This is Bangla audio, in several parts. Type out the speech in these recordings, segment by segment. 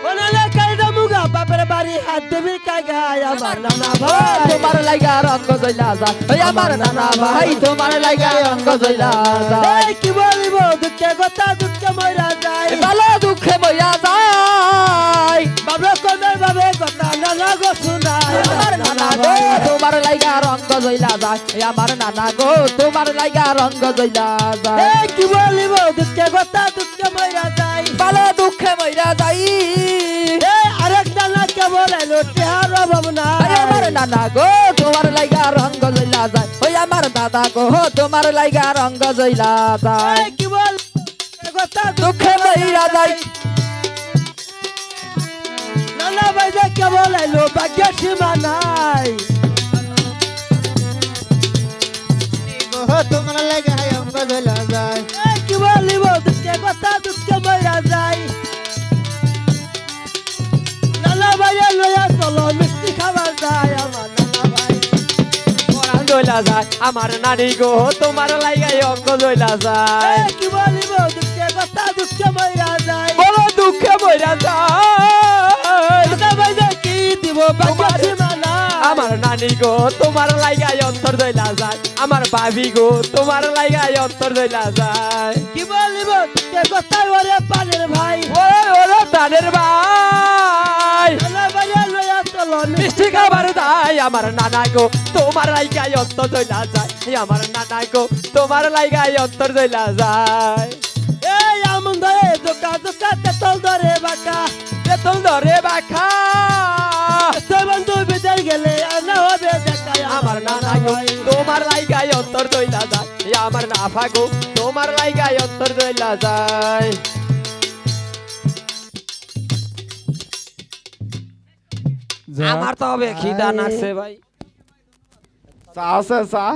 ওনালে কাইদা মুগা বাপের বাড়ি হাত দেবি কাগায় আমার নানা ভাই তোমার লাইগা রঙ্গ জইলা যায় ওই আমার নানা ভাই তোমার লাইগা রঙ্গ জইলা যায় কি বলিব দুঃখে কথা দুঃখে মইরা যায় ভালো দুঃখে বইয়া যায় বাবা কোনে বাবে কথা নানা গো শুনায় আমার নানা গো তোমার লাইগা রঙ্গ জইলা যায় ওই আমার নানা গো তোমার লাইগা রঙ্গ জইলা যায় কি বলিব দুঃখে কথা দুঃখে মইরা যায় ভালো দুঃখে মইরা যাই আরেক নানা কে বলাইলো চেহার অভাব নাই আমার নানা গো তোমার লাইগা রঙ্গ জইলা যায় ওই আমার দাদা গো তোমার লাইগা রঙ্গ জইলা যায় কি বল কথা দুঃখে মইরা যাই নানা ভাই যে কে বলাইলো ভাগ্যের সীমা নাই তোমার লাগে অঙ্গ জ্বলা যায় কি বলিব দুঃখে কথা দুঃখে মইরা যায় নানা ভাইয়া লয়া চলো মিষ্টি খাবার যায় আমার নানা ভাই পরাণ জইলা যায় আমার নানি গো তোমার লাইগাই অঙ্গ জইলা যায় কি বলিব দুঃখে কথা দুঃখে মইরা যায় বলো দুঃখে মইরা যায় নানা ভাই যে কি দিব ভাগ্যের সীমা নাই আমার নানি গো তোমার লাইগাই অন্তর জইলা যায় আমার ভাবি গো তোমার লাইগাই অন্তর জইলা যায় কি বলিব দুঃখে কথা ওরে পানের ভাই ওরে প্রাণের ভাই নানা ভাইয়া লয়া চলো মিষ্টি খাবার দাই আমার নানা গো তোমার লাইগাই অন্তর জইলা যায় আমার নানা গো তোমার লাইগাই অন্তর জইলা যায় এই আমন ধরে দোকা দোকা তেতল ধরে বাঁকা বেতন ধরে বাখা তোর বন্ধু বিদের গেলে আর না হবে দেখায় আমার নানা গো তোমার লাইগাই অন্তর জইলা যায় আমার নাফা গো তোমার লাইগাই অন্তর জইলা যায় আমার তো হবে খিদা নাকছে ভাই আছে চা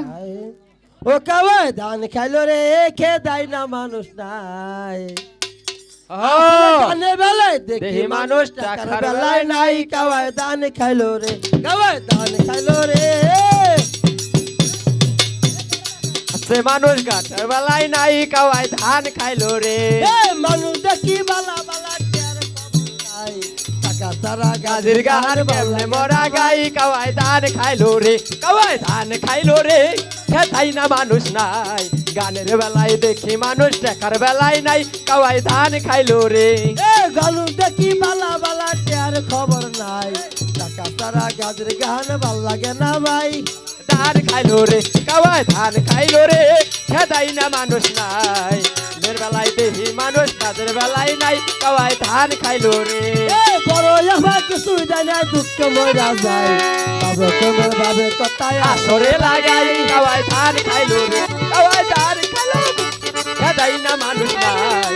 ও কাওয়াই ধান খাইলো রে খে দাই না মানুষ নাই ধানের বেলায় দেখি মানুষ টাকার বেলায় নাই কাওয়াই ধান খাইলো রে কাওয়াই ধান খাইলো রে সে মানুষ গাছের বেলায় নাই কাওয়াই ধান খাইলো রে মানুষ দেখি বালা বালা টের খবর নাই টাকা সারা গাজির গান কেমনে মরা গাই কাওয়াই ধান খাইলো রে কাওয়াই ধান খাইলো রে খেতাই না মানুষ নাই গানের বেলায় দেখি মানুষ টাকার বেলায় নাই কাওয়াই ধান খাইলো রে গালু দেখি বালা বালা টের খবর নাই টাকা সারা গাজের গান ভাল লাগে না ভাই ধান খাইলো রে কাওয়াই ধান খাইলো রে খেতাই না মানুষ নাই গানের বেলায় দেখি মানুষ কাজের বেলায় নাই কাওয়াই ধান খাইলো রে বড় আমার কিছু দেয় না দুঃখ মরা যায় বাবা তোমার বাবে কথায় আসরে লাগাই কাওয়াই ধান খাইলো রে কাওয়াই ধান খাইলো খেতাই না মানুষ নাই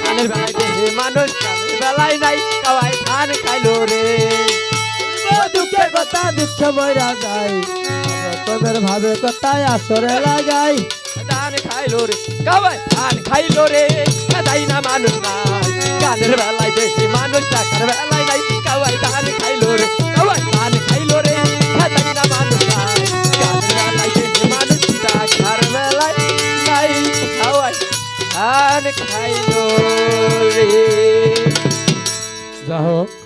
গানের বেলায় দেখি মানুষ কাজের বেলায় নাই কাওয়াই ধান খাইলো রে দুঃখের কথা দুঃখ মরা যায় তোমার ভাবে কথায় আসরে লাগাই ধান খাইলো রে কাওয়াই ধান খাইলো রে খেতাই না মানুষ নাই গানের বেলায় দেখি মানুষ টাকার বেলায় নাই কাওয়াই ধান খাইলো রে কাওয়াই ধান খাইলো রে খেতাই না মানুষ নাই গানের বেলায় দেখি মানুষ টাকার বেলায় নাই কাওয়াই ধান খাইলো রে যাও